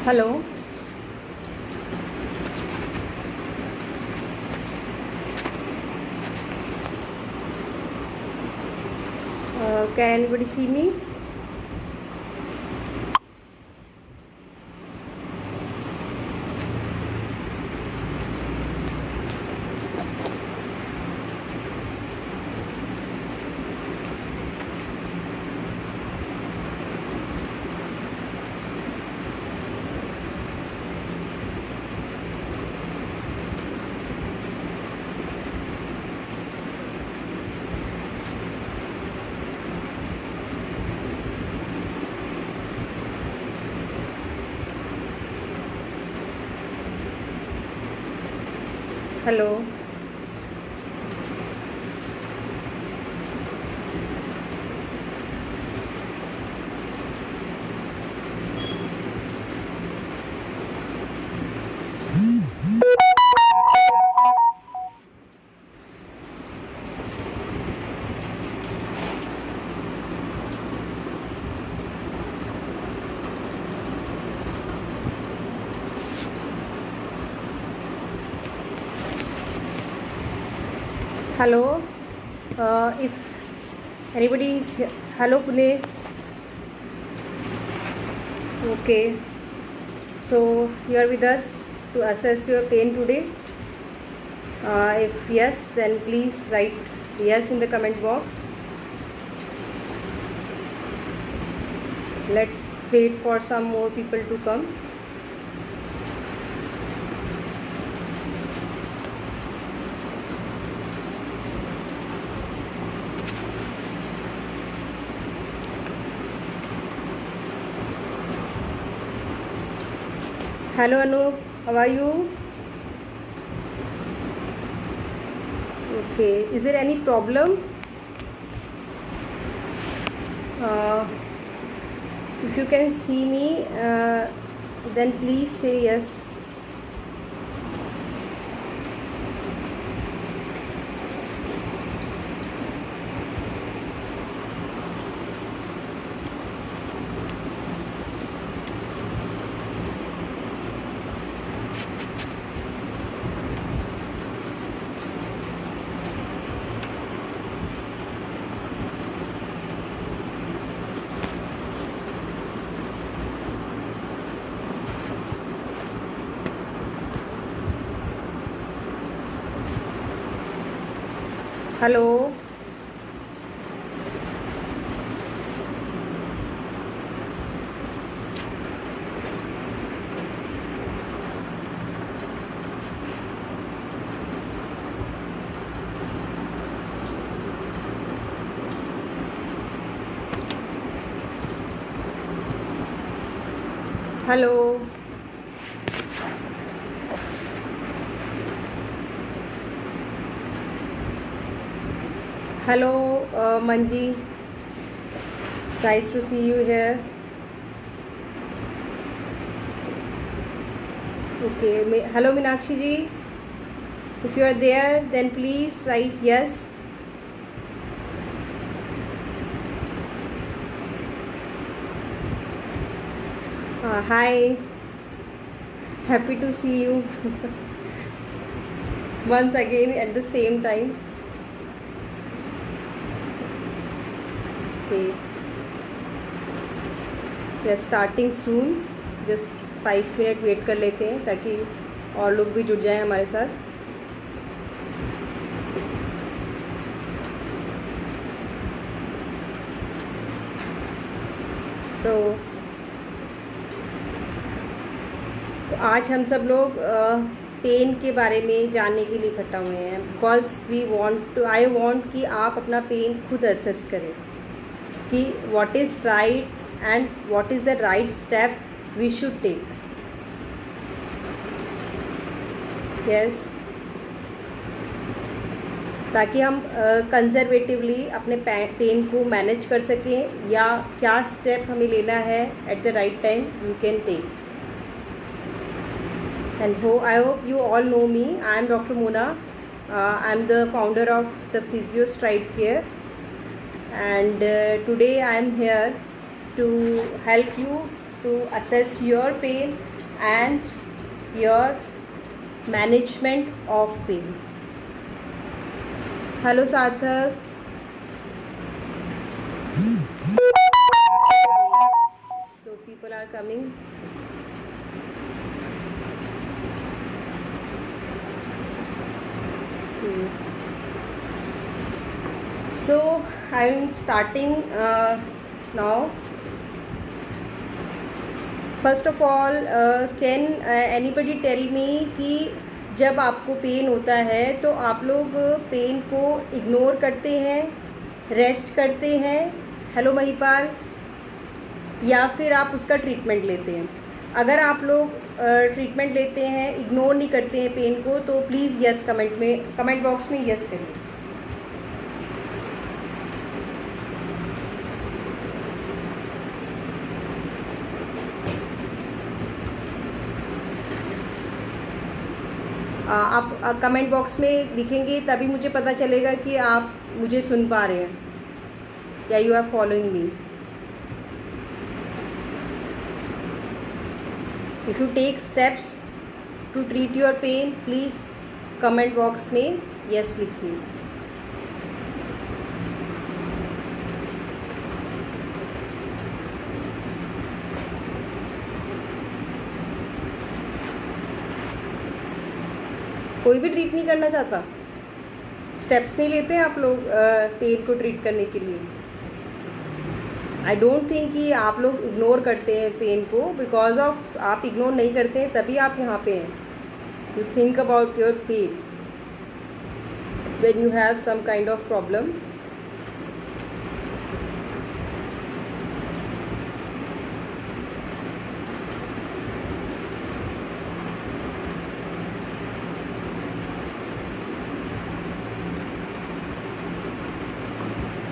Hello. Can anybody see me? Hello. Hello. If anybody is here. Hello, Pune. Okay. So you are with us to assess your pain today. If yes, then please write yes in the comment box. Let's wait for some more people to come. Hello Anup, how are you? Okay, is there any problem? If you can see me, then please say yes. Hello. Hello. Hello, Manji. It's nice to see you here. Okay. Hello, Meenakshi ji. If you are there, then please write yes. Hi. Happy to see you once again at the same time. Okay, we are starting soon. Just 5 minute wait कर लेते हैं ताकि और लोग भी जुड़ जाएं हमारे साथ. तो आज हम सब लोग पेन के बारे में जानने के लिए इकट्ठा हुए हैं. बिकॉज आई वॉन्ट कि आप अपना पेन खुद असेस करें कि what is right and what is the right step we should take. Yes, ताकि हम कंजर्वेटिवली अपने पेन को मैनेज कर सकें या क्या स्टेप हमें लेना है at the right time we can take. And I hope you all know me. I am Dr. Mona. I am the founder of the Physio Stride Care, and today I am here to help you to assess your pain and your management of pain. Hello Sarthak. So people are coming. So I am starting now. First of all can anybody tell me कि जब आपको pen होता है तो आप लोग pen को ignore करते हैं, रेस्ट करते हैं, हेलो महिपाल, या फिर आप उसका ट्रीटमेंट लेते हैं? अगर आप लोग ट्रीटमेंट लेते हैं, इग्नोर नहीं करते हैं पेन को, तो प्लीज़ यस कमेंट बॉक्स में यस करिए. आप कमेंट बॉक्स में लिखेंगे तभी मुझे पता चलेगा कि आप मुझे सुन पा रहे हैं या you are following me. If you take steps to treat your pain, please comment box में यस लिखिए. कोई भी ट्रीट नहीं करना चाहता? स्टेप्स नहीं लेते आप लोग पेन को ट्रीट करने के लिए? आई डोंट थिंक कि आप लोग इग्नोर करते हैं पेन को. बिकॉज ऑफ आप इग्नोर नहीं करते हैं तभी आप यहाँ पे हैं. You think about your pain when you have some kind of problem.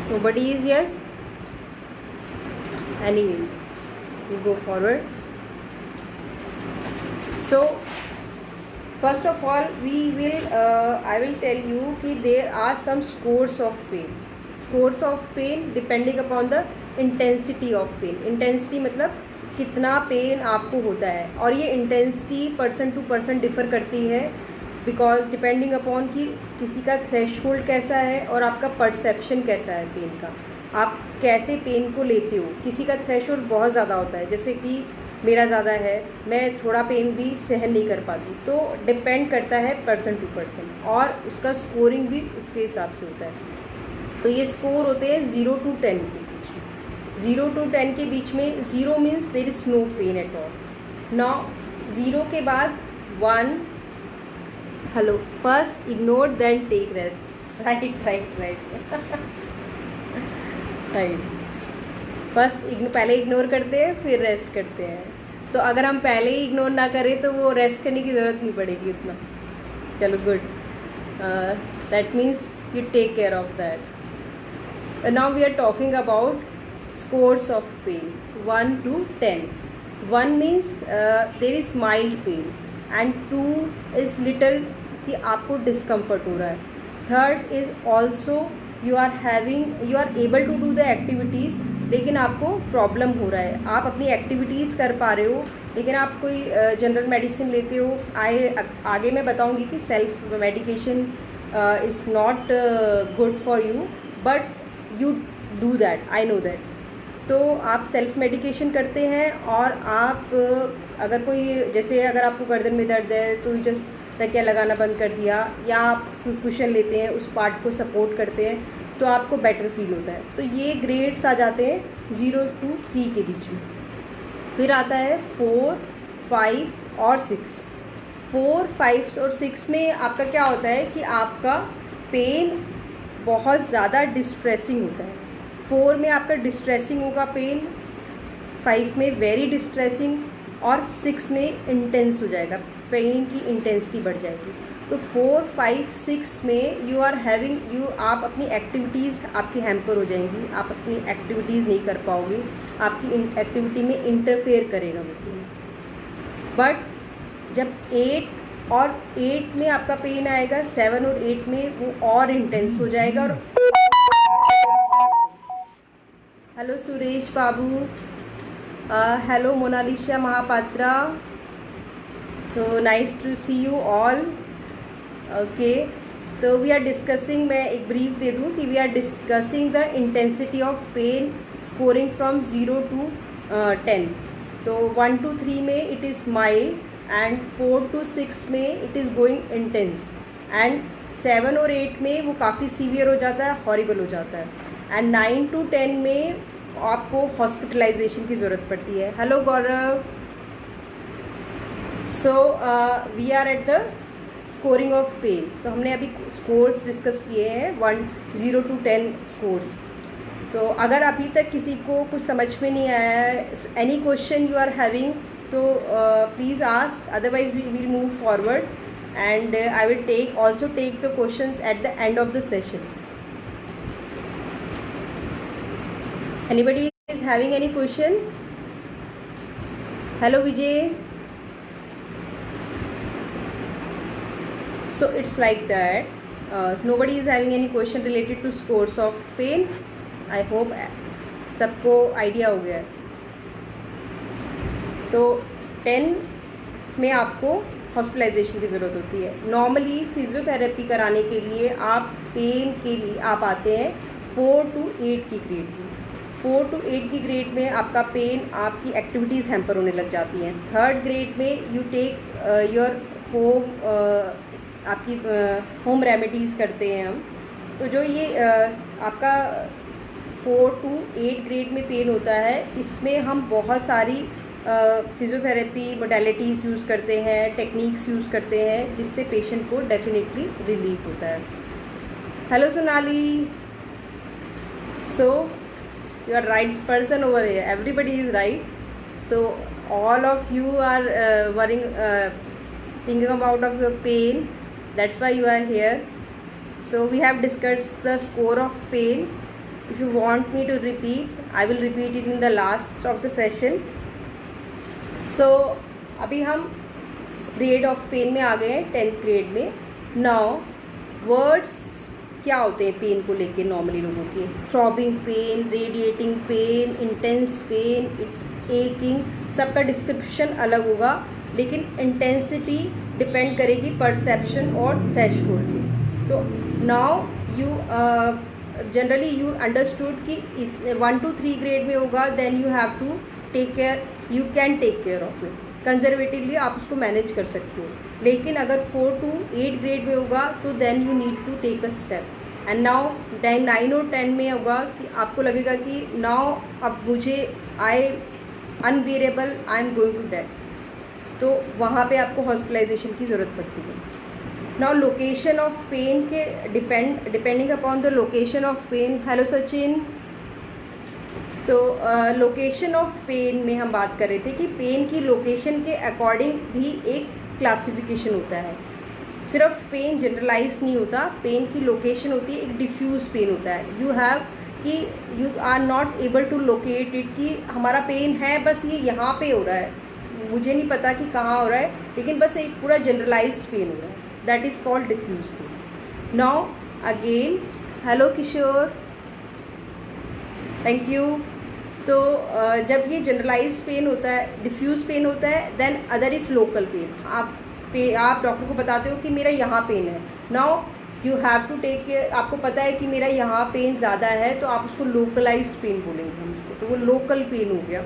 Nobody is yes? Anyways, we go forward. So first of all I will tell you कि there are some scores of pain. Scores of pain depending upon the intensity of pain. Intensity मतलब कितना pen आपको होता है, और ये intensity person to person differ करती है. बिकॉज डिपेंडिंग अपॉन कि किसी का थ्रेशहोल्ड कैसा है और आपका परसेप्शन कैसा है पेन का, आप कैसे पेन को लेते हो. किसी का थ्रेशहोल्ड बहुत ज़्यादा होता है, जैसे कि मेरा ज़्यादा है, मैं थोड़ा पेन भी सहन नहीं कर पाती. तो डिपेंड करता है पर्सन टू पर्सन, और उसका स्कोरिंग भी उसके हिसाब से होता है. तो ये स्कोर होते हैं 0 to 10 के बीच में. 0 to 10 के बीच में 0 means there is no pain at all. Now 0 के बाद 1. Hello, first ignore then take rest. Right. First पहले इग्नोर करते हैं फिर रेस्ट करते हैं. तो अगर हम पहले ही इग्नोर ना करें तो वो रेस्ट करने की ज़रूरत नहीं पड़ेगी उतना. चलो good. That means you take care of that. Now we are talking about scores of pain 1 to 10. 1 means there is mild pain and 2 is little कि आपको डिस्कम्फर्ट हो रहा है. 3rd is also you are able to do the activities, लेकिन आपको problem हो रहा है. आप अपनी एक्टिविटीज़ कर पा रहे हो लेकिन आप कोई जनरल मेडिसिन लेते हो. आगे मैं बताऊंगी कि self medication is not good for you, but you do that, I know that. तो आप सेल्फ मेडिकेशन करते हैं, और आप अगर कोई, जैसे अगर आपको गर्दन में दर्द है तो जस्ट तकिया लगाना बंद कर दिया, या आप कुशन लेते हैं, उस पार्ट को सपोर्ट करते हैं, तो आपको बेटर फील होता है. तो ये ग्रेड्स आ जाते हैं 0 to 3 के बीच में. फिर आता है 4, 5 और 6. 4, 5 और 6 में आपका क्या होता है कि आपका पेन बहुत ज़्यादा डिस्ट्रेसिंग होता है. 4 में आपका डिस्ट्रेसिंग होगा पेन, 5 में वेरी डिस्ट्रेसिंग, और 6 में इंटेंस हो जाएगा, पेन की इंटेंसिटी बढ़ जाएगी. तो 4, 5, 6 में आप अपनी एक्टिविटीज़ आपकी हैम्पर हो जाएंगी. आप अपनी एक्टिविटीज़ नहीं कर पाओगे, आपकी एक्टिविटी में इंटरफेयर करेगा वो पेन. बट जब 8 में आपका पेन आएगा, 7 और 8 में वो और इंटेंस हो जाएगा. और hello Suresh Babu, hello Monalisa Mahapatra, So nice to see you all. Okay, तो वी आर डिस्कसिंग, मैं एक ब्रीफ दे दूँ कि we are discussing the intensity of pain scoring from 0 to 10. तो 1 to 3 में it is mild and 4 to 6 में it is going intense and 7 और 8 में वो काफ़ी सीवियर हो जाता है, हॉरिबल हो जाता है एंड 9 to 10 में आपको हॉस्पिटलाइजेशन की ज़रूरत पड़ती है. Hello Gaurav. So we are at the scoring of pain. तो हमने अभी स्कोर्स डिस्कस किए हैं 0 to 10 स्कोर्स. तो अगर अभी तक किसी को कुछ समझ में नहीं आया है, any question you are having, तो please ask, otherwise we will move forward and I will also take the questions at the end of the session. Anybody is having any question? Hello Vijay. So it's like that. Nobody is having any question related to scores of pain. I hope सबको idea हो गया. तो 10 में आपको hospitalisation की ज़रूरत होती है. नॉर्मली फिजियोथेरेपी कराने के लिए आप पेन के लिए आप आते हैं 4 to 8 की ग्रेड में. 4 to 8 की ग्रेड में आपका पेन, आपकी एक्टिविटीज़ हैम्पर होने लग जाती हैं. 3rd ग्रेड में यू टेक योर होम, आपकी होम रेमेडीज़ करते हैं हम. तो जो ये आपका 4 to 8 ग्रेड में पेन होता है, इसमें हम बहुत सारी फिजियोथेरेपी मोडेलिटीज़ यूज़ करते हैं, टेक्निक्स यूज़ करते हैं, जिससे पेशेंट को डेफिनेटली रिलीफ होता है. Hello Sonali. So you are right person over here, everybody is right. So all of you are worrying thinking about of your pain, that's why you are here. So we have discussed the score of pain. If you want me to repeat, I will repeat it in the last of the session. So अभी हम grade of pain में आ गए हैं, 10th grade में. Now words क्या होते हैं pen को लेके नॉर्मली लोगों के? Throbbing pain, radiating pain, intense pain, it's aching, सबका डिस्क्रिप्शन अलग होगा, लेकिन इंटेंसिटी डिपेंड करेगी परसेप्शन और थ्रेशहोल्ड की. तो now you generally you understood कि 1 to 3 ग्रेड में होगा, then you have to take care, you can take care of it. Conservatively आप उसको मैनेज कर सकते हो. लेकिन अगर 4 to 8 ग्रेड में होगा तो then you need to take a step. And now 9 और 10 में होगा कि आपको लगेगा कि नाउ अब मुझे unbearable, I am going to death. तो वहाँ पे आपको हॉस्पिटलाइजेशन की ज़रूरत पड़ती है. नाउ लोकेशन ऑफ पेन के depending upon the location of pain. Hello Sachin. तो लोकेशन ऑफ पेन में हम बात कर रहे थे कि पेन की लोकेशन के अकॉर्डिंग भी एक क्लासिफिकेशन होता है. सिर्फ पेन जनरलाइज नहीं होता, पेन की लोकेशन होती है, एक डिफ्यूज़ पेन होता है. यू हैव कि you are not able to locate it, कि हमारा पेन है बस ये यहाँ पे हो रहा है, मुझे नहीं पता कि कहाँ हो रहा है, लेकिन बस एक पूरा जनरलाइज्ड पेन हो रहा है. That is called diffuse pain. Now again hello Kishore, thank you. तो जब ये जनरलाइज्ड पेन होता है, डिफ्यूज पेन होता है, then other is local pain. आप डॉक्टर को बताते हो कि मेरा यहाँ पेन है. Now you have to take care. आपको पता है कि मेरा यहाँ पेन ज़्यादा है, तो आप उसको लोकलाइज्ड पेन बोलेंगे हम उसको, तो वो लोकल पेन हो गया.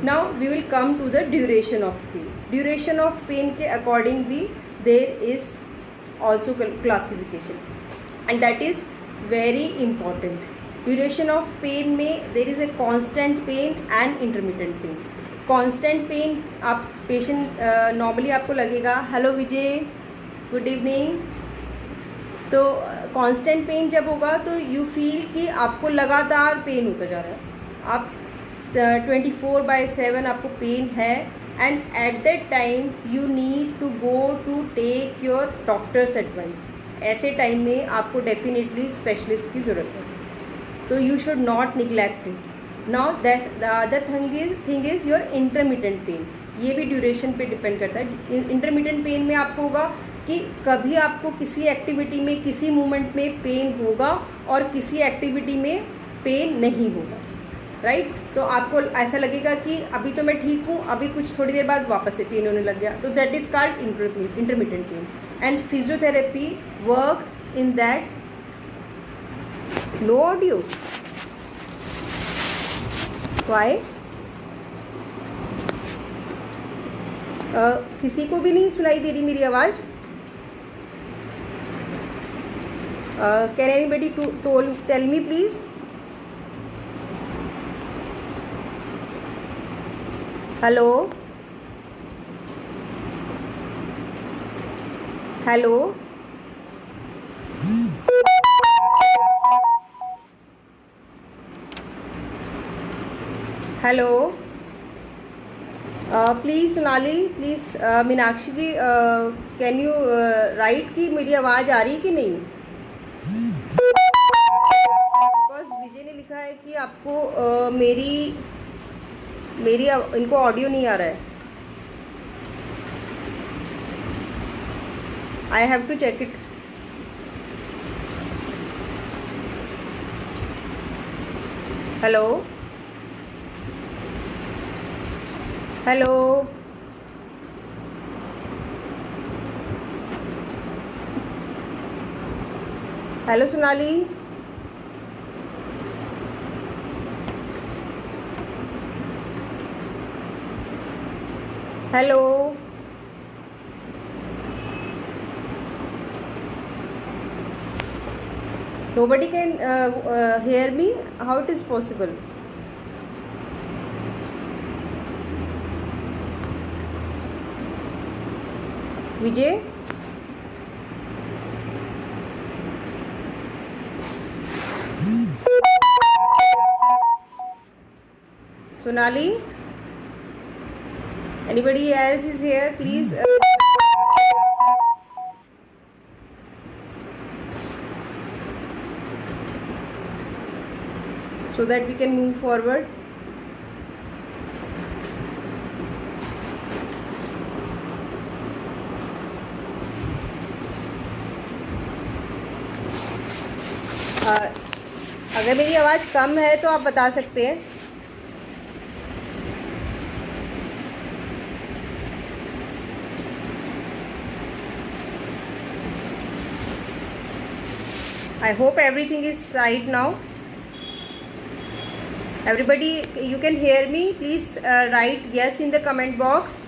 Now we will come to the duration of pain. Duration of pain के according भी there is also classification, and that is very important. Duration of pain में there is a constant pain and intermittent pain. Constant pain आप patient normally आपको लगेगा. Hello विजय, good evening. तो constant pain जब होगा तो you feel कि आपको लगातार पेन होता जा रहा है, आप 24/7 आपको पेन है, and at that time you need to go to take your doctor's advice. ऐसे टाइम में आपको डेफिनेटली स्पेशलिस्ट की ज़रूरत है. तो you should not neglect it. Now the other thing is your intermittent pain. ये भी ड्यूरेशन पे डिपेंड करता है. इंटरमिटेंट पेन में आपको होगा कि कभी आपको किसी एक्टिविटी में, किसी मूवमेंट में पेन होगा और किसी एक्टिविटी में पेन नहीं होगा. राइट। तो आपको ऐसा लगेगा कि अभी तो मैं ठीक हूँ, अभी कुछ थोड़ी देर बाद वापस से पेन होने लग गया, तो that is called intermittent pain. And physiotherapy works in that. No audio, why? किसी को भी नहीं सुनाई दे रही मेरी आवाज़? Can anybody tell me please? Hello, hello, hello, please Sonali, please Meenakshi ji, can you write कि मेरी आवाज़ आ रही कि नहीं? बिकॉज विजय ने लिखा है कि आपको मेरी इनको ऑडियो नहीं आ रहा है। I have to check it. Hello, hello, hello Sonali, hello, nobody can hear me? How it is possible? Vijay, Sonali, anybody else is here? Please so that we can move forward. अगर मेरी आवाज़ कम है तो आप बता सकते हैं। I hope everything is right now. Everybody, you can hear me? Please write yes in the comment box.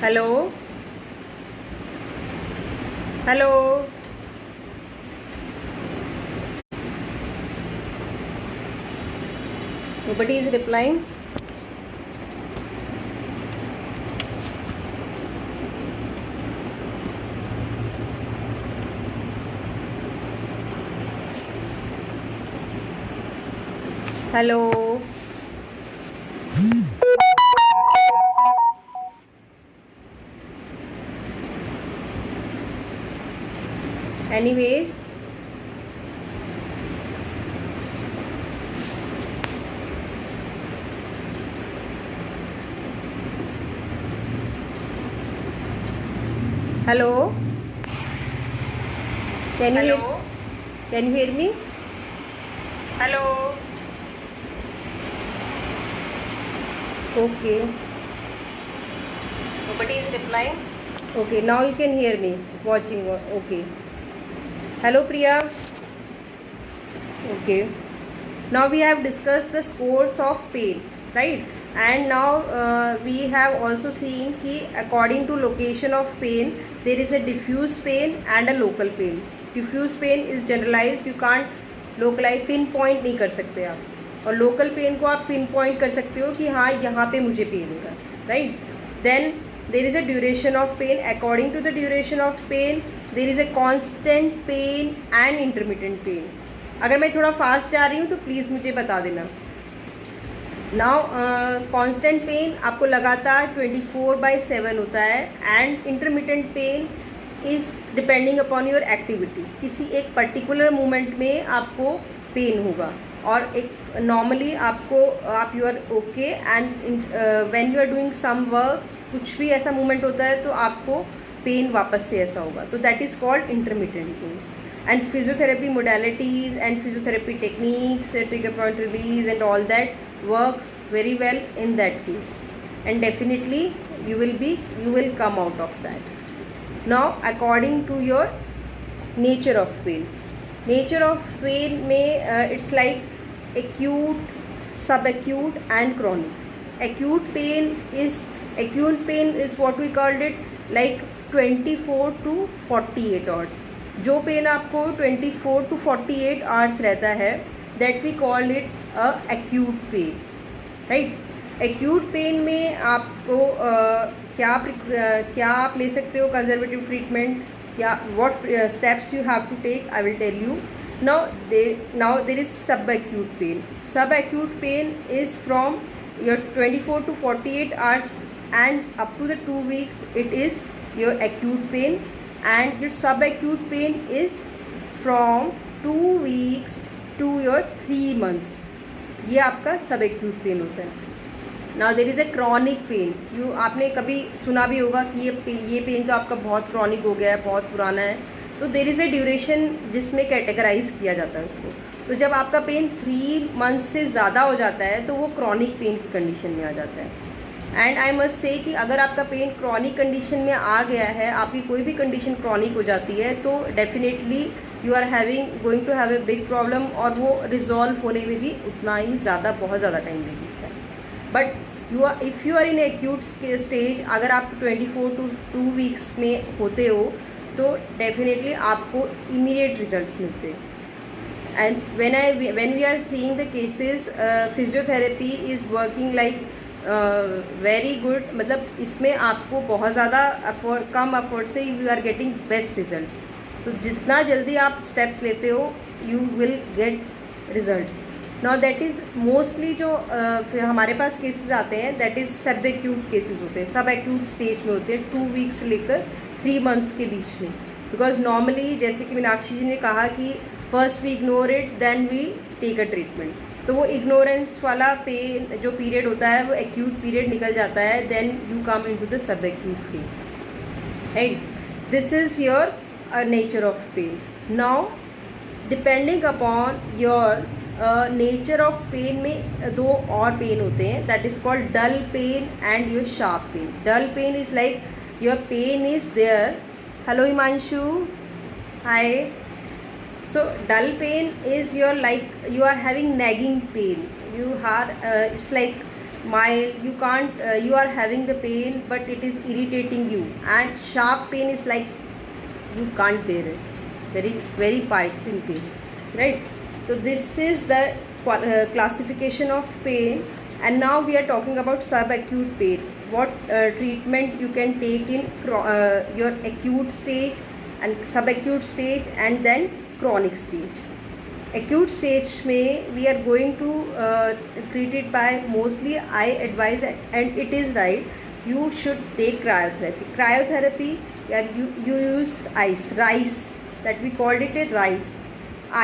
Hello, hello, nobody is replying. Hello, anyways, hello, can you hear me? Hello, okay, nobody is replying. Okay, now you can hear me watching. Okay, hello Priya. Okay, now we have discussed the source of pain, right? And now we have also seen कि according to location of pain there is a diffuse pain and a local pain. Diffuse pain is generalized, you can't localize, pinpoint नहीं कर सकते आप, और local pen को आप pin point कर सकते हो कि हाँ यहाँ पे मुझे पेन हो रहा है, right. Then there is a duration of pain. According to the duration of pain there is a constant pain and intermittent pain. अगर मैं थोड़ा फास्ट जा रही हूँ तो प्लीज़ मुझे बता देना। नाउ कॉन्स्टेंट पेन आपको लगातार 24/7 होता है, and intermittent pain is depending upon your activity. किसी एक पर्टिकुलर मोमेंट में आपको पेन होगा, और एक नॉर्मली आपको आप you are okay, and when you are doing some work कुछ भी ऐसा मूवमेंट होता है तो आपको पेन वापस से ऐसा होगा, तो that is called intermittent pain. And physiotherapy modalities and physiotherapy techniques, trigger point release and all that works very well in that case, and definitely you will come out of that. Now according to your nature of pain में it's like acute, subacute and chronic. Acute pain is what we called it like 24 to 48 hours. जो pain आपको 24 to 48 hours रहता है, that we call it a acute pain, right. Acute pain में आपको क्या आप ले सकते हो कंजर्वेटिव ट्रीटमेंट, क्या what steps you have to take, I will tell you. Now there is sub acute pain. Sub acute pain is from your 24 to 48 hours and up to the 2 weeks it is your acute pain, and your subacute pain is from 2 weeks to your 3 months. ये आपका subacute pain होता है. Now there is a chronic pain. आपने कभी सुना भी होगा कि ये पेन तो आपका बहुत क्रॉनिक हो गया है, बहुत पुराना है, तो देर इज़ ए ड्यूरेशन जिसमें कैटेगराइज किया जाता है उसको. तो जब आपका पेन 3 मंथ से ज़्यादा हो जाता है तो वो क्रॉनिक पेन की कंडीशन में आ जाता है. एंड आई मस्ट से कि अगर आपका पेन क्रॉनिक कंडीशन में आ गया है, आपकी कोई भी कंडीशन क्रॉनिक हो जाती है, तो definitely you are going to have a big problem, और वो रिजॉल्व होने में भी उतना ही बहुत ज़्यादा टाइम ले लेता है. But if you are in acute stage, अगर आप 24 to 2 weeks में होते हो तो डेफिनेटली आपको इमीडिएट रिजल्ट्स मिलते हैं. And when we are seeing the cases, physiotherapy is working like very good. मतलब इसमें आपको बहुत ज़्यादा कम एफर्ट से you are getting best result. तो जितना जल्दी आप स्टेप्स लेते हो you will get result. Now that is mostly जो हमारे पास केसेस आते हैं, that is sub acute cases होते हैं, सब एक्यूट स्टेज में होते हैं 2 weeks से लेकर 3 months के बीच में. बिकॉज नॉर्मली जैसे कि मीनाक्षी जी ने कहा कि first we ignore it then we take a treatment. तो वो इग्नोरेंस वाला पेन जो पीरियड होता है वो एक्यूट पीरियड निकल जाता है, then you come into the sub acute phase, right. This is your nature of pain. Now depending upon your nature of pain में 2 और पेन होते हैं, that is called dull pain and your sharp pain. Dull pain is like your pain is there. Hello Himanshu, hi. So dull pain is your like you are having nagging pain. You are it's like mild. You can't. You are having the pain, but it is irritating you. And sharp pain is like you can't bear it. Very piercing pain, right? So this is the classification of pain. And now we are talking about subacute pain. What treatment you can take in your acute stage and subacute stage, and then chronic stage. Acute stage में we are going to treat it by mostly I advise, and it is right, you should take cryotherapy. Cryotherapy, you use rice, that we called it a rice.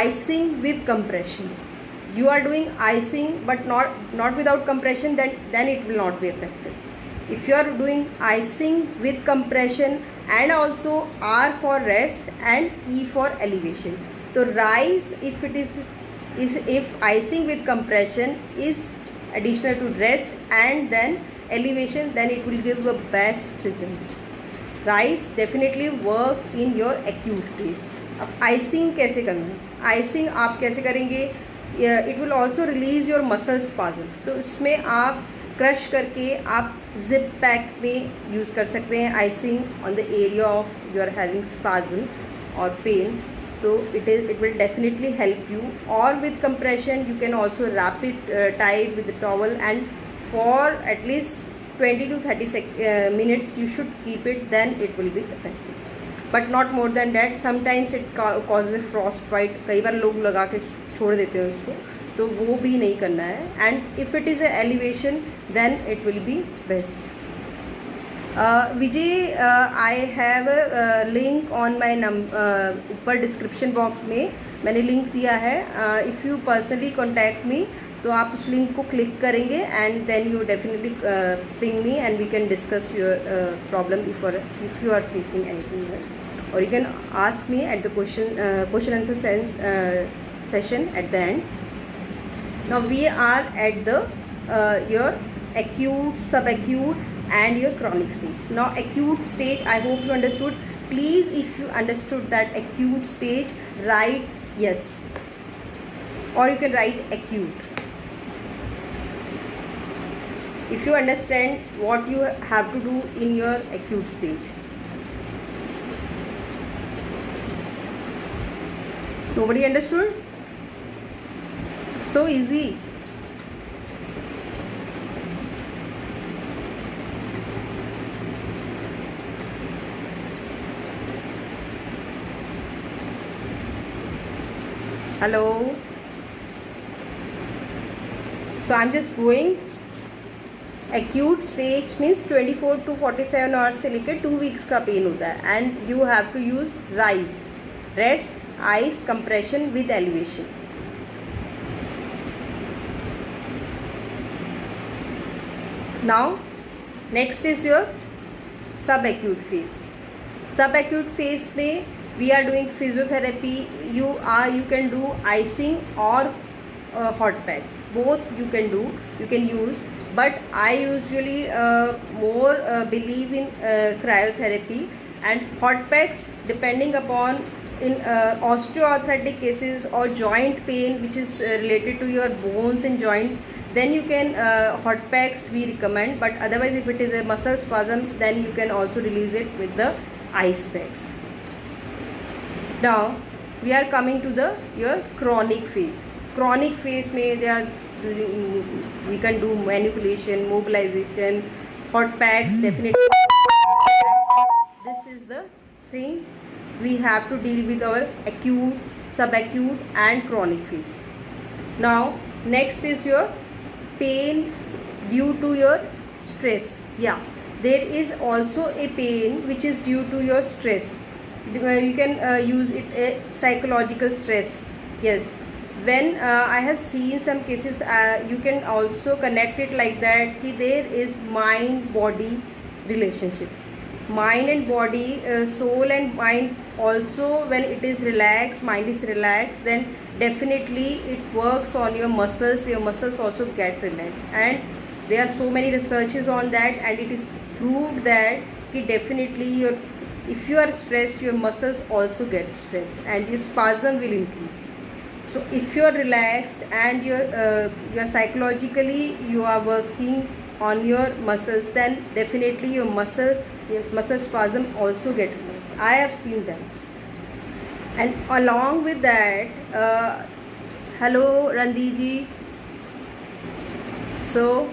Icing with compression. You are doing icing but not without compression, then it will not be effective. If you are doing icing with compression, and also R for rest and E for elevation. So rise, if it is if icing with compression is additional to rest and then elevation, then it will give the best results. Rise definitely work in your acute case. अब icing कैसे करना है? Icing आप कैसे करेंगे? It will also release your muscle spasm. तो इसमें आप क्रश करके आप जिप पैक में यूज़ कर सकते हैं icing on the area of you are having spasm और पेन. तो it will definitely help you. और with compression you can also wrap it tight with the towel, and for at least 20 to 30 minutes you should keep it, then it will be effective, but not more than that. Sometimes it causes frostbite. कई बार लोग लगा के छोड़ देते हैं उसको, तो वो भी नहीं करना है. and if it is a elevation, then it will be best. Vijay, I have a link on my ऊपर डिस्क्रिप्शन बॉक्स में मैंने लिंक दिया है. if you personally contact me, तो आप उस लिंक को क्लिक करेंगे and then you definitely ping me and we can discuss your problem if you are facing anything, और you can ask me at the question answer session at the end. Now we are at the your acute, subacute and your chronic stage. Now acute stage, I hope you understood. Please, if you understood that acute stage, write yes, or you can write acute. If you understand what you have to do in your acute stage. Nobody understood? So easy. Hello. So I'm just going. Acute stage means 24 to 47 hours से लेकर 2 weeks का pain होता है, and you have to use RICE, rest, ice compression with elevation. Now next is your subacute phase. Subacute phase में we are doing physiotherapy. You can do icing or hot packs. Both you can do, you can use. But I usually more believe in cryotherapy and hot packs, depending upon in osteoarthritic cases or joint pain which is related to your bones and joints, then you can hot packs we recommend. But otherwise, if it is a muscle spasm, then you can also release it with the ice packs. Now we are coming to the your chronic phase. Chronic phase में they are we can do manipulation, mobilization, hot packs definitely. This is the thing we have to deal with our acute, subacute and chronic phase. Now next is your pain due to your stress. Yeah, there is also a pain which is due to your stress. You can use it a psychological stress. Yes, when I have seen some cases, you can also connect it like that कि there is mind body relationship, mind and body, soul and mind also. When it is relaxed, mind is relaxed, then definitely it works on your muscles also get relaxed, and there are so many researches on that, and it is proved that कि definitely if you are stressed, your muscles also get stressed and your spasm will increase. So if you are relaxed and you are psychologically you are working on your muscles, then definitely your muscle spasm also get relaxed. I have seen that. And along with that, hello Randi ji. So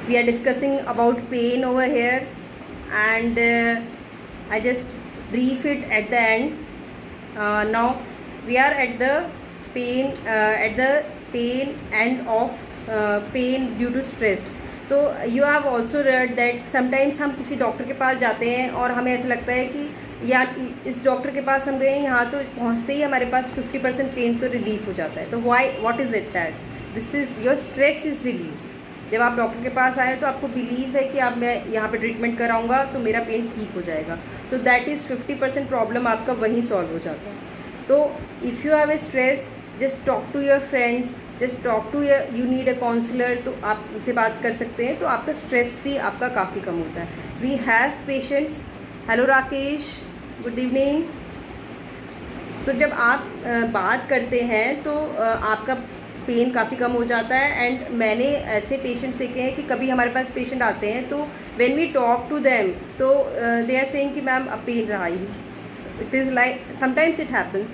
we are discussing about pain over here, and I just brief it at the end. Now we are at the pain end of pain due to stress. तो you have also read that sometimes हम किसी doctor के पास जाते हैं और हमें ऐसा लगता है कि यार इस डॉक्टर के पास हम गए, यहाँ तो पहुँचते ही हमारे पास 50% पेन तो रिलीफ हो जाता है. तो what is it that this is your stress is release. जब आप डॉक्टर के पास आए तो आपको बिलीव है कि अब मैं यहाँ पे ट्रीटमेंट कराऊंगा तो मेरा पेन ठीक हो जाएगा. तो दैट इज़ 50% प्रॉब्लम आपका वहीं सॉल्व हो जाता है. तो if you have a stress, just talk to your friends, just talk to you need a counsellor. तो आप उनसे बात कर सकते हैं, तो आपका स्ट्रेस भी आपका काफ़ी कम होता है. We have patients. Hello Rakesh, good evening. So जब आप बात करते हैं तो आपका पेन काफ़ी कम हो जाता है. एंड मैंने ऐसे पेशेंट्स देखे हैं कि कभी हमारे पास पेशेंट आते हैं तो when we talk to them तो दे आर सेइंग कि मैम अब पेन रहा ही. It is like sometimes it happens,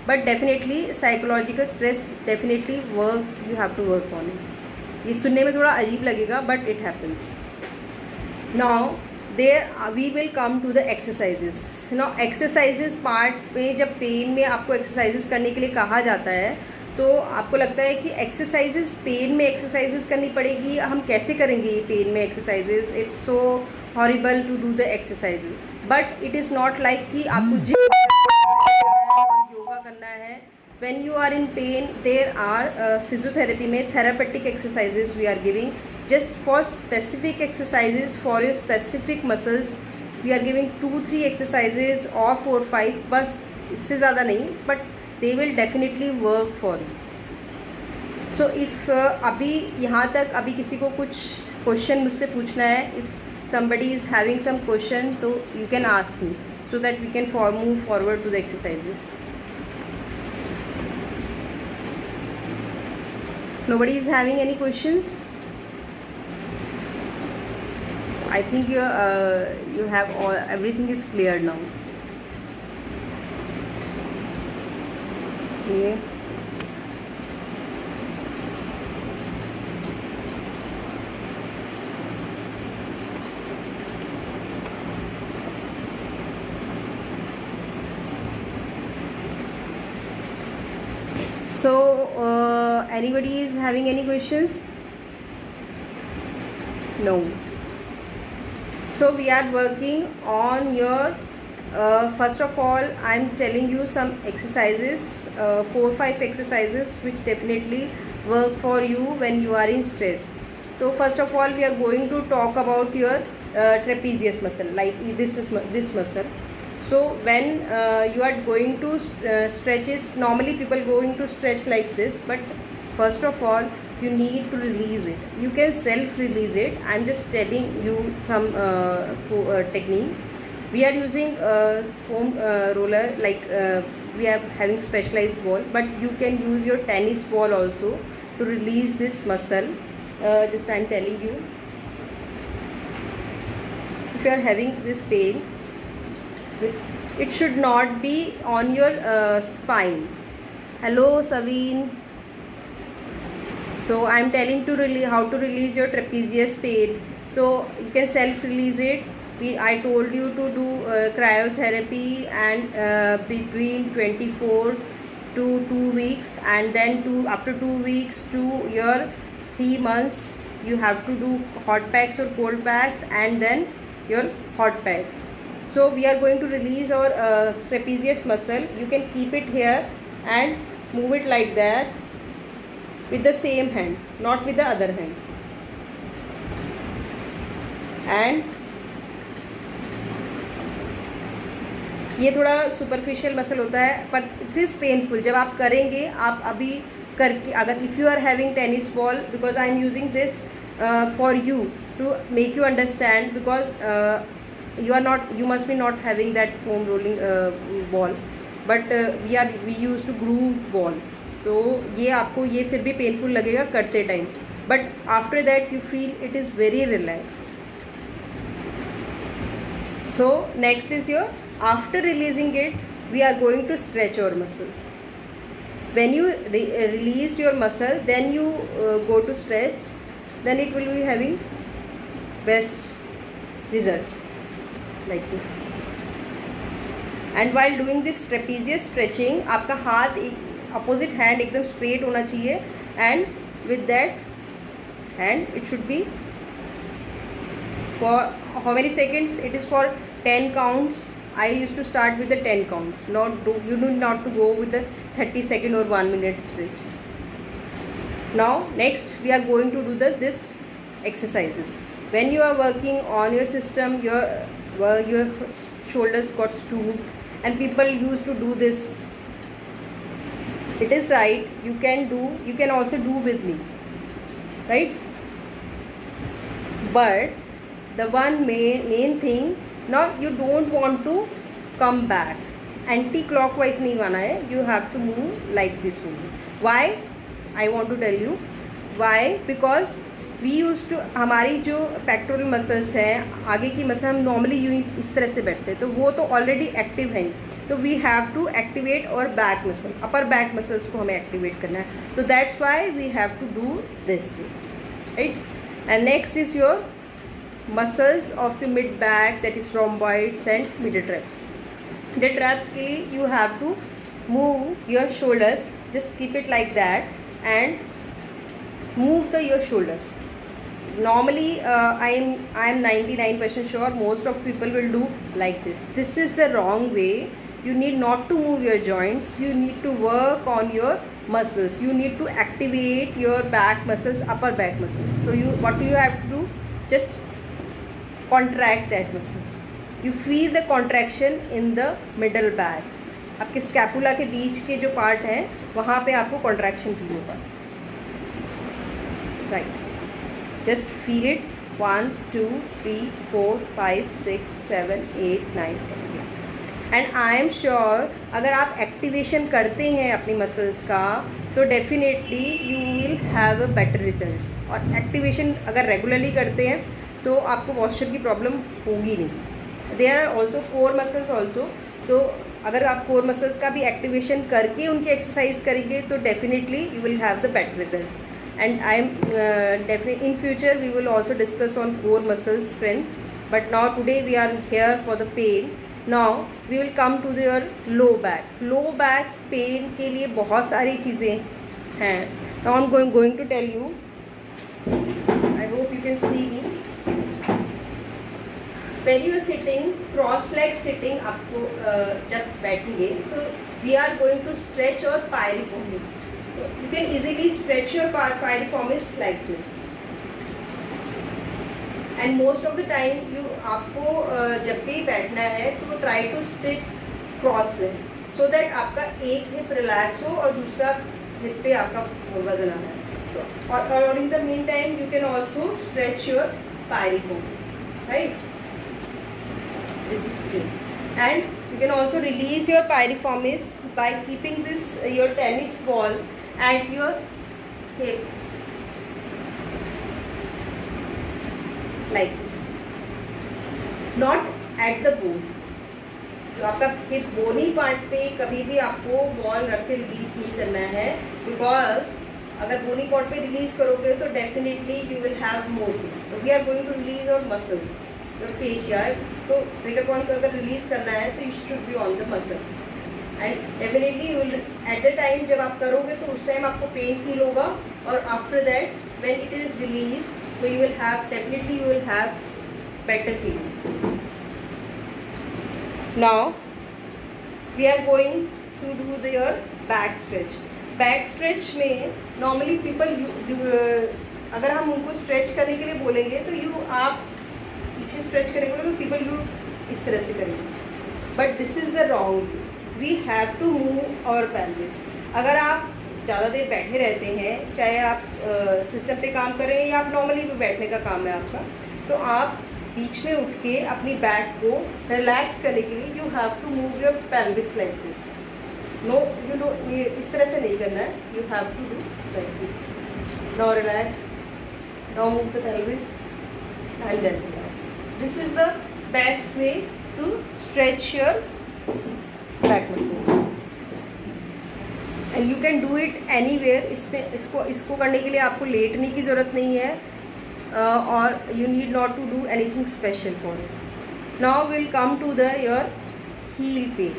but definitely psychological stress definitely you have to work on it. ये सुनने में थोड़ा अजीब लगेगा but it happens. Now we will come to the exercises. Now exercises part में जब पेन में आपको एक्सरसाइजेस करने के लिए कहा जाता है तो आपको लगता है कि एक्सरसाइजेस पेन में एक्सरसाइजेस करनी पड़ेगी, हम कैसे करेंगे ये पेन में exercises. It's so horrible to do the exercises, but it is not like कि आपको जिम और योगा करना है when you are in pain, there are physiotherapy में therapeutic exercises we are giving just for specific exercises for your specific muscles. We are giving 2-3 exercises or 4-5, बस इससे ज़्यादा नहीं, but they will definitely work for you. So if अभी यहाँ तक अभी किसी को कुछ क्वेश्चन मुझसे पूछना है, if somebody is having some question, तो you can ask me so that we can move forward to the exercises. Nobody is having any questions? I think you have all, everything is clear now. Okay. So anybody is having any questions? No. So we are working on your first of all, I am telling you some exercises, 4-5 exercises which definitely work for you when you are in stress. So first of all, we are going to talk about your trapezius muscle, like this muscle. So when you are going to stretch it, normally people going to stretch like this, but first of all you need to release it. You can self-release it. I am just telling you some technique. We are using foam roller, like we are having specialized ball, but you can use your tennis ball also to release this muscle. Just I am telling you, if you are having this pain, it should not be on your spine. Hello Saveen. So I am telling to how to release your trapezius pain. So you can self-release it. I told you to do cryotherapy and between 24 to 2 weeks, and then after 2 weeks to your 3 months you have to do hot packs or cold packs, and then your hot packs. So we are going to release our trapezius muscle. You can keep it here and move it like that with the same hand, not with the other hand. And ये थोड़ा superficial muscle होता है, पर it is painful. जब आप करेंगे, आप अभी करके, अगर if you are having tennis ball, because I am using this for you to make you understand, because you must be not having that foam rolling ball, but we used to groove ball. तो ये आपको ये फिर भी painful लगेगा करते time, but after that you feel it is very relaxed. So next is your, after releasing it, we are going to stretch your muscles. When you released your muscle, then you go to stretch, then it will be having best results like this. And while doing this trapezius stretching, आपका हाथ opposite hand एकदम straight होना चाहिए, and with that hand it should be for how many seconds? It is for 10 counts. I used to start with the 10 counts. You need not to go with the 30-second or 1 minute stretch. Now next we are going to do this exercises. When you are working on your system, your shoulders got stooped, and people used to do this. It is right. You can also do with me, right? But the one main thing, now you don't want to come back anti-clockwise नहीं आना है. You have to move like this only. Why? I want to tell you why. Because we used to, हमारी जो pectoral muscles हैं, आगे की muscle, हम normally यूँ इस तरह से बैठते हैं, तो वो तो ऑलरेडी एक्टिव हैं. तो we have to activate our back muscle, upper back muscles को हमें एक्टिवेट करना है. तो that's why we have to do this way, right. And next is your muscles of the mid back, that is rhomboids and mid traps. The traps के लिए you have to move your shoulders, just keep it like that and move your shoulders. Normally I am 99% sure most of people will do like this. This is the wrong way. you need not to move your joints, you need to work on your muscles, you need to activate your back muscles, upper back muscles. So what do you have to do? Just contract that muscles. You feel the contraction in the middle back. आपके scapula के बीच के जो part है वहाँ पे आपको contraction feel होगा. Right, just feel it. 1 2 3 4 5 6 7 8 9 10. And I am sure अगर आप एक्टिवेशन करते हैं अपनी मसल्स का तो definitely you will have a better results. और एक्टिवेशन अगर रेगुलरली करते हैं तो आपको पॉस्चर की प्रॉब्लम होगी नहीं. There are also core muscles also. तो अगर आप कोर मसल्स का भी एक्टिवेशन करके उनकी एक्सरसाइज करेंगे तो definitely you will have the better results. And I am definitely in future we will also discuss on core muscle strength. But now today we are here for the pain. Now we will come to your low back. Low back pain के लिए बहुत सारी चीज़ें हैं. Now I am going to tell you. I hope you can see me. When you are sitting, cross leg sitting, आपको जब बैठेंगे तो we are going to stretch your piriformis. You can easily stretch your piriformis like this. And most of the time आपको जब भी बैठना है तो try to sit cross leg so that आपका एक hip relax हो और दूसरा hip पे आपका वजन आ रहा है. और in the meantime you can also stretch your piriformis, right? This is good. And you can also release your piriformis by keeping this your tennis ball at your hip like this, not at the bone. जो आपका hip बोनी part पे कभी भी आपको ball रख के release नहीं करना है, बिकॉज अगर बोनी पार्ट पे रिलीज करोगे तो definitely you will have more. तो we are going to release our muscles, fascia. तो ट्रिगर पॉइंट को अगर रिलीज करना है तो you should be on the muscle. And definitely you will at the time जब आप करोगे तो उस टाइम आपको पेन फील होगा. और after that when it is release तो you will have definitely you will have better feeling. Now we are going to do your back stretch. Back stretch में नॉर्मली पीपल अगर हम उनको stretch करने के लिए बोलेंगे तो आप पीछे स्ट्रेच करेंगे तो पीपल यू इस तरह से करेंगे. But this is the wrong. We have to move our pelvis. अगर आप ज़्यादा देर बैठे रहते हैं, चाहे आप सिस्टम पे काम कर रहे हैं या आप नॉर्मली भी बैठने का काम है आपका, तो आप बीच में उठ के अपनी बैक को रिलैक्स करने के लिए you have to move your pelvis like this. No you know ये इस तरह से नहीं करना है. You have to do like this. Now relax. Now move the pelvis and then relax. This is the best way to stretch your back muscles. And you can do it anywhere. इसको करने के लिए आपको लेटने की ज़रूरत नहीं है और you need not to do anything special for it. Now we'll come to your heel pain.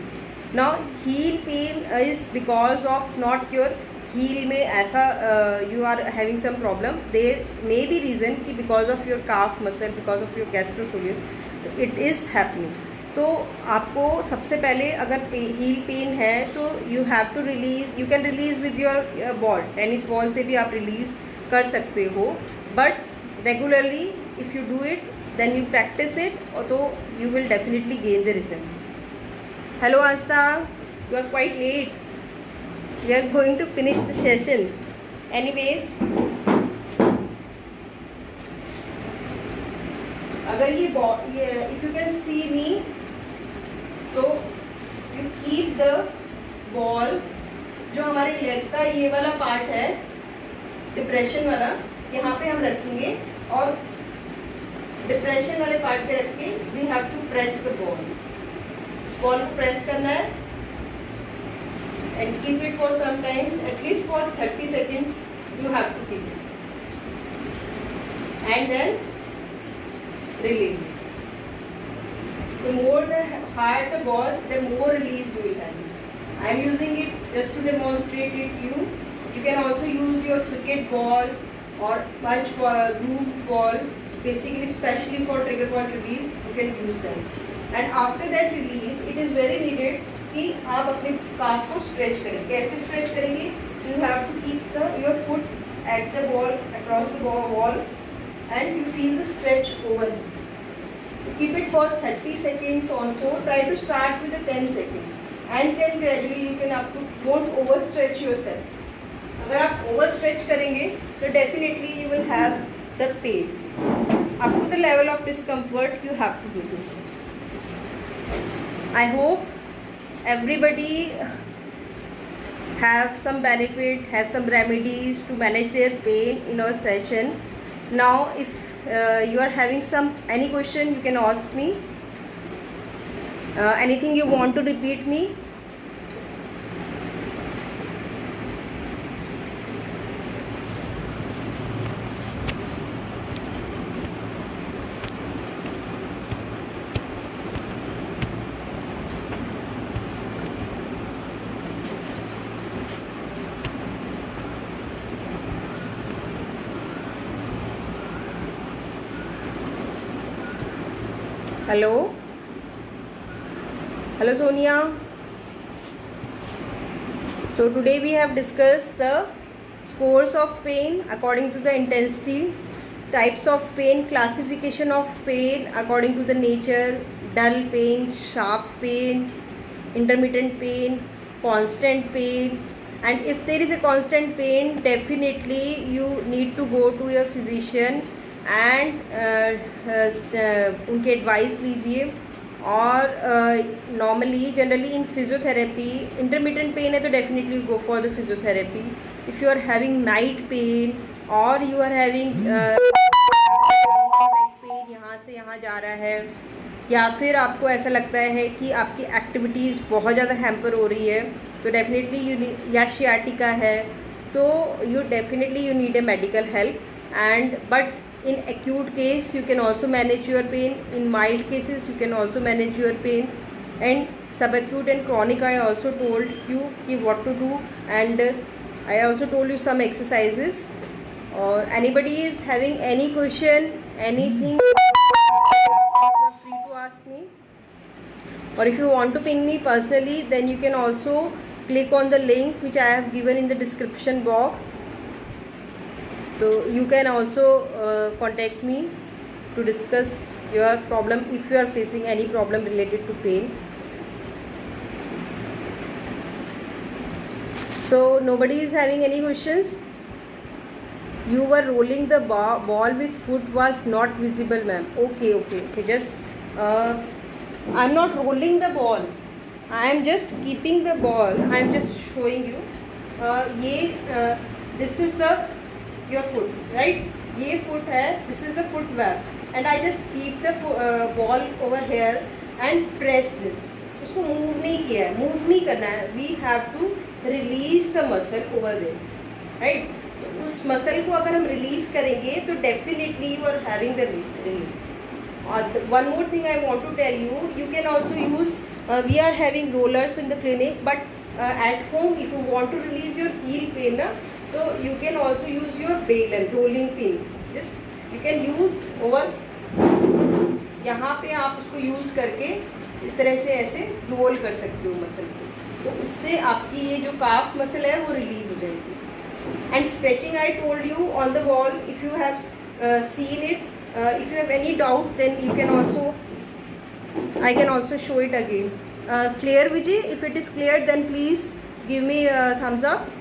Now heel pain is because of not your heel में ऐसा you are having some problem. There may be reason कि because of your calf muscle, because of your gastrocnemius it is happening. तो आपको सबसे पहले अगर heel pain है तो you have to release. You can release with your ball. Tennis ball से भी आप रिलीज कर सकते हो. But regularly if you do it then you practise it तो you will definitely gain the results. Hello Aastha, you are quite late. We are going to finish the session. Anyways, अगर ये if you can see me, तो you keep the ball जो हमारे leg का ये वाला part है, डिप्रेशन वाला, यहाँ पे हम रखेंगे और डिप्रेशन वाले पार्ट पे रख के we have to press the ball. Ball को प्रेस करना है and keep it for some times, at least for 30 seconds you have to keep it and then release it. The more the hard the ball, the more release you will have. I am using it just to demonstrate it you. You can also use your cricket ball or much grooved ball, basically especially for trigger point release you can use them. And after that release it is very needed कि आप अपने काफ को stretch करें. कैसे stretch करेंगे? You have to keep your foot at the wall, across the wall, and you feel the stretch over. Keep it for 30 seconds also. Try to start with the 10 seconds and then gradually you can up to, don't overstretch yourself. अगर आप overstretch करेंगे तो definitely you will have the pain. Up to the level of discomfort you have to do this. I hope everybody have some benefit, have some remedies to manage their pain in our session. Now if you are having any question, you can ask me. Anything you want to repeat me? Hello Sonia. So today we have discussed the scores of pain according to the intensity, types of pain, classification of pain according to the nature, dull pain, sharp pain, intermittent pain, constant pain. And if there is a constant pain, definitely you need to go to your physician and उनके advice लीजिए. और normally generally in physiotherapy, intermittent pain है तो definitely go for the physiotherapy. If you are having night pain और you are having pain यहाँ से यहाँ जा रहा है, या फिर आपको ऐसा लगता है कि आपकी एक्टिविटीज़ बहुत ज़्यादा हैम्पर हो रही है, तो डेफिनेटली या शियाटिका है, तो you definitely you need a medical help. And but in acute case you can also manage your pain. In mild cases you can also manage your pain. And subacute and chronic I also told you what to do, and I also told you some exercises. Or anybody is having any question, anything, you are free to ask me. Or if you want to ping me personally, then you can also click on the link which I have given in the description box. So you can also contact me to discuss your problem if you are facing any problem related to pain. So nobody is having any questions? You were rolling the ball with foot was not visible, ma'am. Okay. Just I am not rolling the ball. I am just keeping the ball. I am just showing you. This is the your foot, right? ये foot है, this is the foot wrap, and I just keep the ball over here and pressed it. उसको move नहीं किया है, move नहीं करना है. We have to release the muscle over there, right? तो उस muscle को अगर हम release करेंगे तो definitely you are having the relief. One more thing I want to tell you, you can also use. We are having rollers in the clinic, but at home if you want to release your heel pain ना, तो you can also use your Bailon rolling pin. Just you can use over यहाँ पे आप उसको use करके इस तरह से ऐसे रोल कर सकते हो मसल को, तो उससे आपकी ये जो काफ मसल है वो रिलीज हो जाएगी. And stretching I told you on the wall. If you have seen it, if you have any doubt then you can also, I can also show it again. Clear Vijay? If it is clear then please give me thumbs up.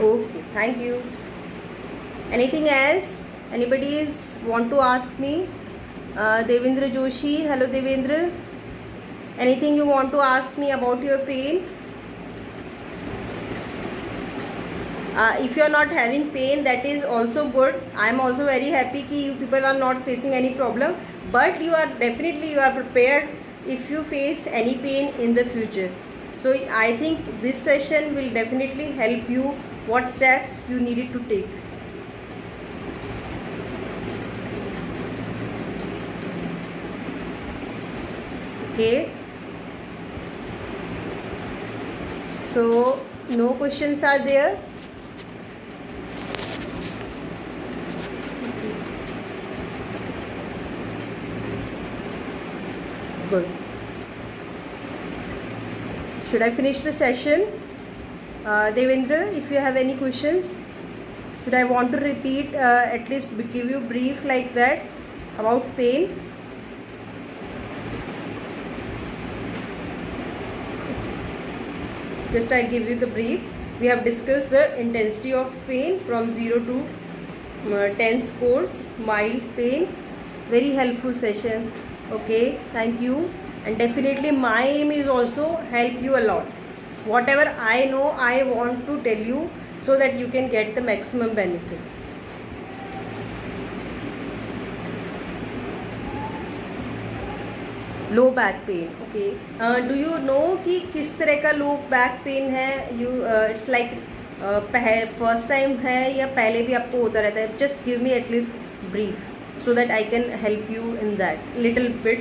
Okay, thank you. Anything else? Anybody is want to ask me? Devendra Joshi, hello Devendra. Anything you want to ask me about your pain? If you are not having pain, that is also good. I am also very happy कि you people are not facing any problem. But you are definitely you are prepared if you face any pain in the future. So I think this session will definitely help you what steps you needed to take. Okay. So no questions are there. Good. Should I finish the session? Devendra, if you have any questions, should I want to repeat, at least give you brief like that about pain? Just I give you the brief. We have discussed the intensity of pain from 0 to 10 scores, mild pain. Very helpful session. Okay, thank you. And definitely my aim is also help you a lot. Whatever I know, I want to tell you so that you can get the maximum benefit. Low back pen. Okay, do you know कि किस तरह का लो back pen है? You it's like first time है या पहले भी आपको होता रहता है? Just give me at least brief so that I can help you in that little bit.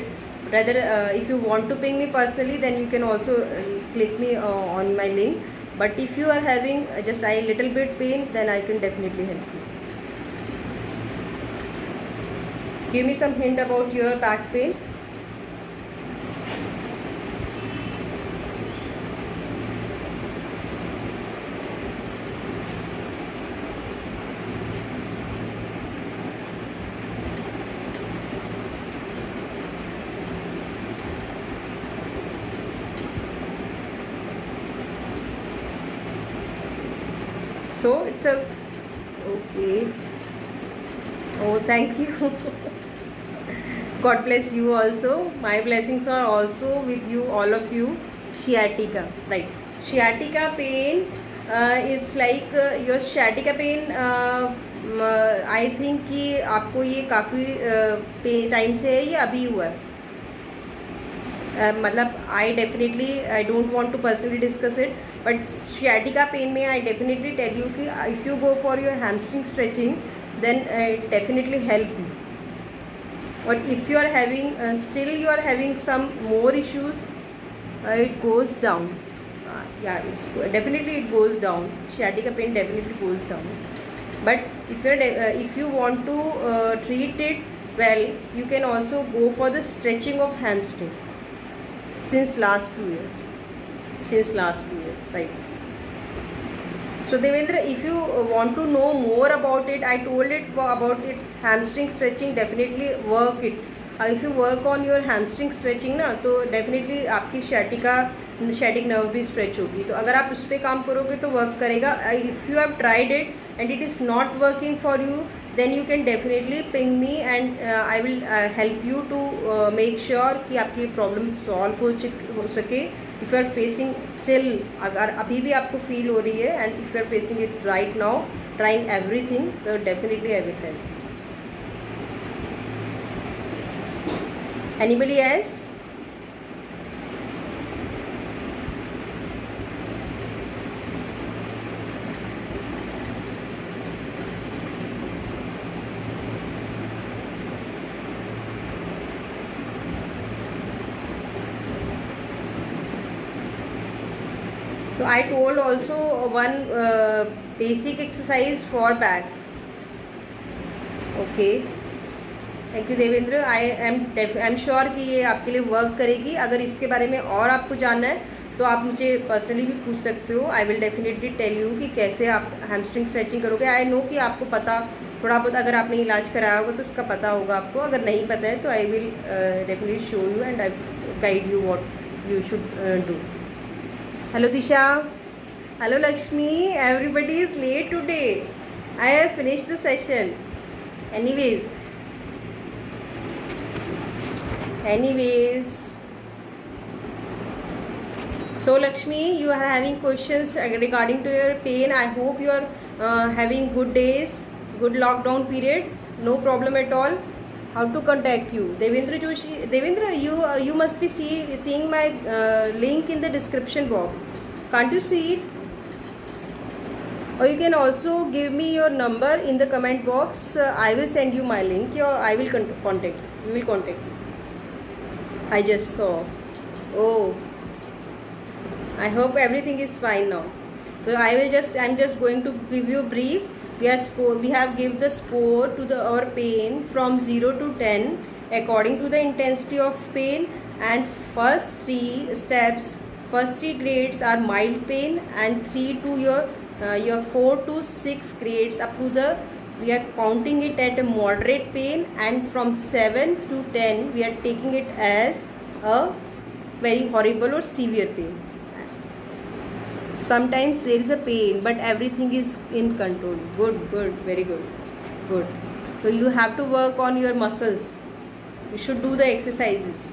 Rather, if you want to ping me personally, then you can also click me on my link. But if you are having just a little bit pain, then I can definitely help you. Give me some hint about your back pain. So it's a okay. Oh, thank you. God bless you also. My blessings are also with you, all of you. Sciatica, right? Sciatica pain is like your sciatica pain. I think कि आपको ये काफ़ी time से है या अभी हुआ है? मतलब I don't want to personally discuss it, but sciatica pain में I definitely tell you कि if you go for your hamstring stretching, then it definitely help you. Or if you are having still you are having some more issues, it goes down. Yeah, it's definitely it goes down. Sciatica pain definitely goes down. But if you want to treat it well, you can also go for the stretching of hamstring. Since last 2 years, right? So Devendra, if you want to know more about it, I told it about its hamstring stretching. Definitely work it. If you work on your hamstring stretching ना, तो definitely आपकी sciatic nerve भी stretch होगी. तो अगर आप उस पर काम करोगे तो work करेगा. If you have tried it and it is not working for you, then you can definitely ping me and I will help you to make sure कि आपकी problem solve हो सके. If you are facing still, अगर अभी भी आपको feel हो रही है and if you are facing it right now, trying everything, so definitely I will help. Anybody else? So I told also one basic exercise for back. Okay. Thank you Devendra. I am sure कि ये आपके लिए work करेगी. अगर इसके बारे में और आपको जानना है तो आप मुझे पर्सनली भी पूछ सकते हो. I will definitely tell you कि कैसे आप हैमस्ट्रिंग स्ट्रेचिंग करोगे. आई नो कि आपको पता थोड़ा बहुत, अगर आपने इलाज कराया होगा तो उसका पता होगा आपको. अगर नहीं पता है तो I will definitely show you and I guide you what you should do. Hello Disha. Hello Lakshmi. Everybody is late today. I have finished the session. Anyways, so Lakshmi, you are having questions regarding to your pain. I hope you are having good days, good lockdown period. No problem at all. How to contact you? Devendra Joshi. Devendra, you must be seeing my link in the description box. Can't you see it? Or you can also give me your number in the comment box. I will send you my link, or I will contact. We will contact you. I just saw. Oh, I hope everything is fine now. So I'm just going to give you a brief. We have given the score to our pain from 0 to 10 according to the intensity of pain. and first three grades are mild pain, and 3 to your 4 to 6 grades up to the, we are counting it at a moderate pain, and from 7 to 10 we are taking it as a very horrible or severe pain. Sometimes there is a pain, but everything is in control. Good, very good. So you have to work on your muscles. You should do the exercises.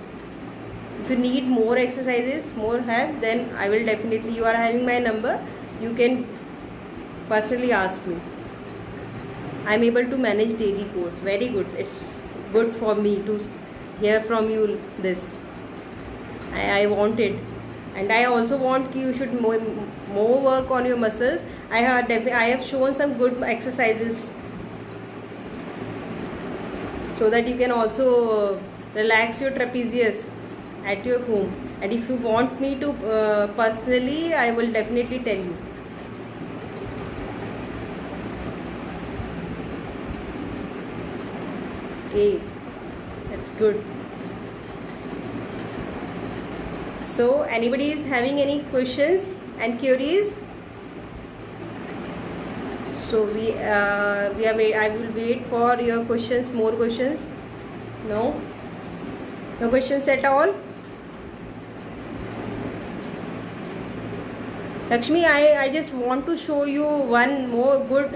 If you need more exercises, more help, then I will definitely, you are having my number, you can personally ask me. I am able to manage daily course. Very good. It's good for me to hear from you this. I want it, and I also want you should more work on your muscles. I have shown some good exercises so that you can also relax your trapezius at your home. And if you want me to personally, I will definitely tell you. Okay, that's good. So anybody is having any questions and queries? So I will wait for your questions. More questions? No questions at all. Lakshmi, I just want to show you one more good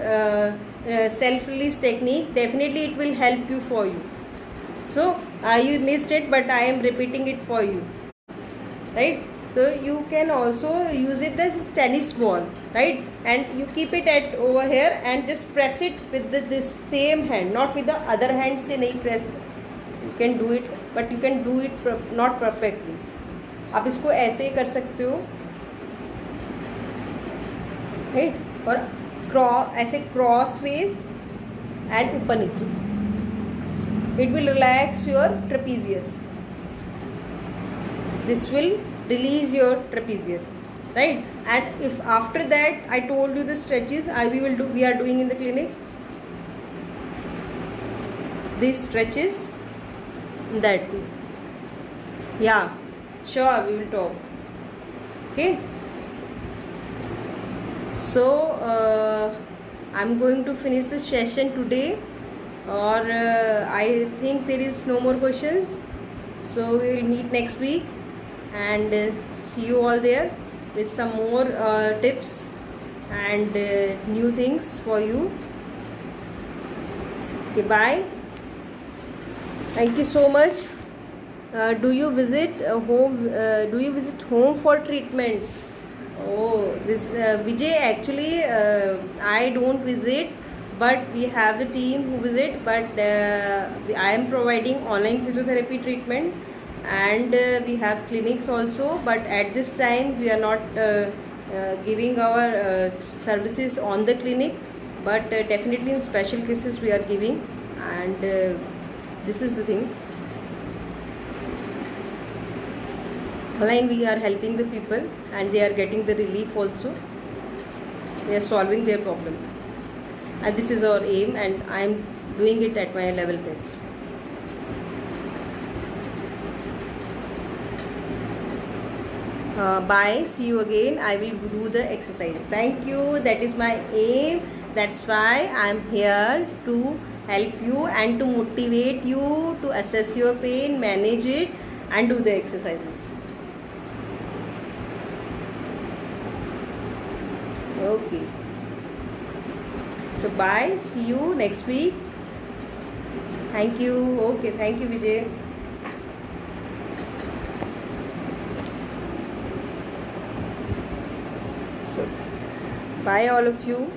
self-release technique. Definitely it will help you for you. So you missed it, but I am repeating it for you. Right? So you can also use it as tennis ball, right? And you keep it at over here and just press it with this same hand, not with the other hand से नहीं press. You can do it, but you can do it not perfectly. आप इसको ऐसे ही कर सकते हो, right? और ऐसे क्रॉस फेस एंड ऊपर नीचे. It will relax your trapezius. This will release your trapezius, right? And if after that I told you the stretches we are doing in the clinic, these stretches, that too. Yeah, sure, we will talk. Okay, so I'm going to finish this session today, or I think there is no more questions. So we will meet next week and see you all there with some more tips and new things for you. Okay, bye. Thank you so much. Do you visit home? Do you visit home for treatment? Oh, Vijay, actually I don't visit, but we have the team who visit. But I am providing online physiotherapy treatment, and we have clinics also, but at this time we are not giving our services on the clinic, but definitely in special cases we are giving. And this is the thing, online we are helping the people and they are getting the relief also, they are solving their problem, and this is our aim, and I am doing it at my level best. Bye, see you again. I will do the exercise. Thank you. That is my aim. That's why I am here to help you and to motivate you to assess your pain, manage it, and do the exercises. Okay. So bye. See you next week. Thank you. Okay. Thank you, Vijay. So bye all of you.